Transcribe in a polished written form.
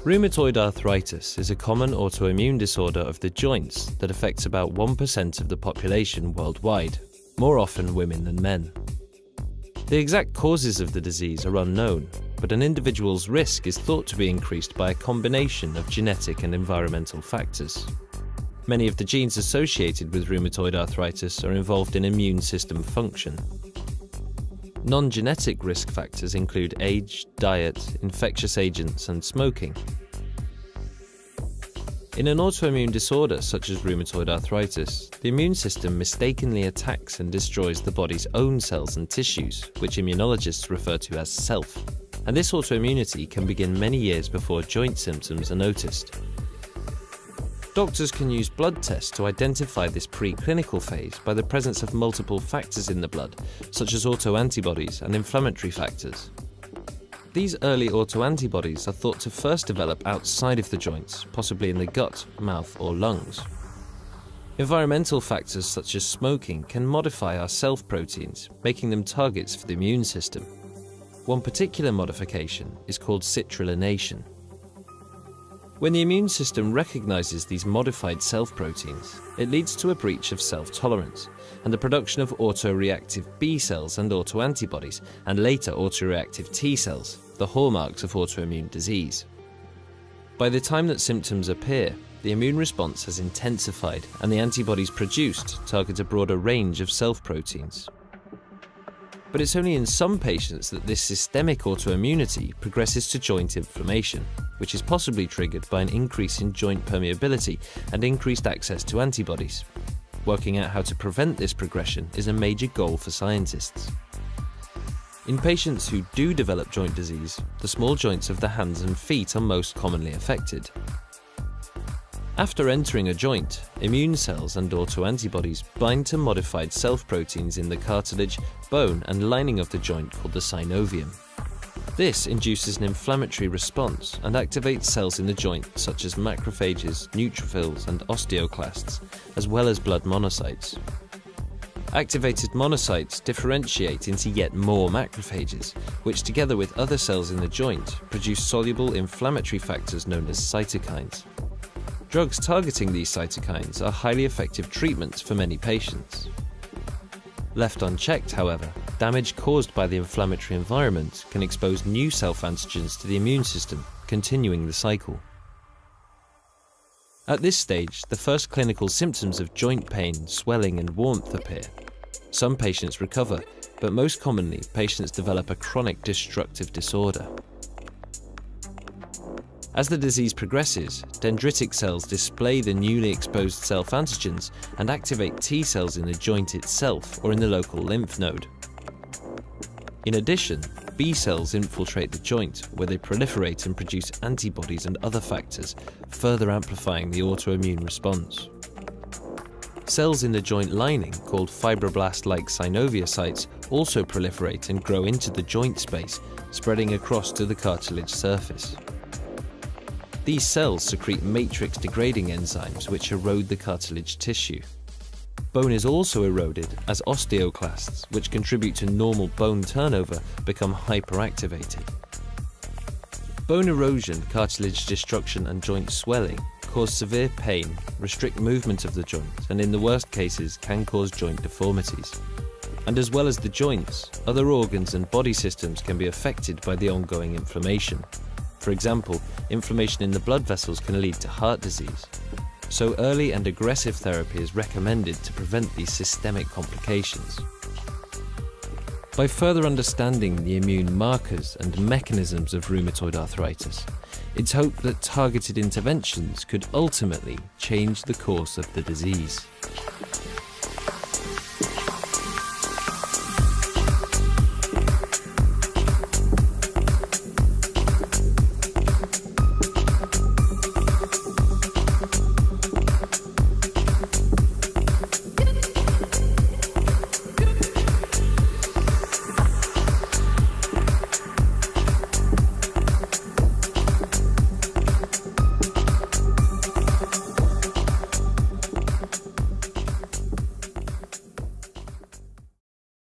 Rheumatoid arthritis is a common autoimmune disorder of the joints that affects about 1% of the population worldwide, more often women than men. The exact causes of the disease are unknown, but an individual's risk is thought to be increased by a combination of genetic and environmental factors. Many of the genes associated with rheumatoid arthritis are involved in immune system function. Non-genetic risk factors include age, diet, infectious agents, and smoking. In an autoimmune disorder such as rheumatoid arthritis, the immune system mistakenly attacks and destroys the body's own cells and tissues, which immunologists refer to as self. And this autoimmunity can begin many years before joint symptoms are noticed. Doctors can use blood tests to identify this preclinical phase by the presence of multiple factors in the blood, such as autoantibodies and inflammatory factors. These early autoantibodies are thought to first develop outside of the joints, possibly in the gut, mouth, or lungs. Environmental factors such as smoking can modify our self-proteins, making them targets for the immune system. One particular modification is called citrullination. When the immune system recognizes these modified self-proteins, it leads to a breach of self-tolerance and the production of autoreactive B cells and autoantibodies, and later autoreactive T cells, the hallmarks of autoimmune disease. By the time that symptoms appear, the immune response has intensified and the antibodies produced target a broader range of self-proteins. But it's only in some patients that this systemic autoimmunity progresses to joint inflammation, which is possibly triggered by an increase in joint permeability and increased access to antibodies. Working out how to prevent this progression is a major goal for scientists. In patients who do develop joint disease, the small joints of the hands and feet are most commonly affected. After entering a joint, immune cells and autoantibodies bind to modified self-proteins in the cartilage, bone, and lining of the joint called the synovium. This induces an inflammatory response and activates cells in the joint such as macrophages, neutrophils, and osteoclasts, as well as blood monocytes. Activated monocytes differentiate into yet more macrophages, which together with other cells in the joint produce soluble inflammatory factors known as cytokines. Drugs targeting these cytokines are highly effective treatments for many patients. Left unchecked, however, damage caused by the inflammatory environment can expose new self-antigens to the immune system, continuing the cycle. At this stage, the first clinical symptoms of joint pain, swelling, and warmth appear. Some patients recover, but most commonly, patients develop a chronic destructive disorder. As the disease progresses, dendritic cells display the newly exposed self-antigens and activate T cells in the joint itself or in the local lymph node. In addition, B cells infiltrate the joint, where they proliferate and produce antibodies and other factors, further amplifying the autoimmune response. Cells in the joint lining, called fibroblast-like synoviocytes, also proliferate and grow into the joint space, spreading across to the cartilage surface. These cells secrete matrix-degrading enzymes which erode the cartilage tissue. Bone is also eroded as osteoclasts, which contribute to normal bone turnover, become hyperactivated. Bone erosion, cartilage destruction, and joint swelling cause severe pain, restrict movement of the joint, and in the worst cases can cause joint deformities. And as well as the joints, other organs and body systems can be affected by the ongoing inflammation. For example, inflammation in the blood vessels can lead to heart disease. So early and aggressive therapy is recommended to prevent these systemic complications. By further understanding the immune markers and mechanisms of rheumatoid arthritis, it's hoped that targeted interventions could ultimately change the course of the disease.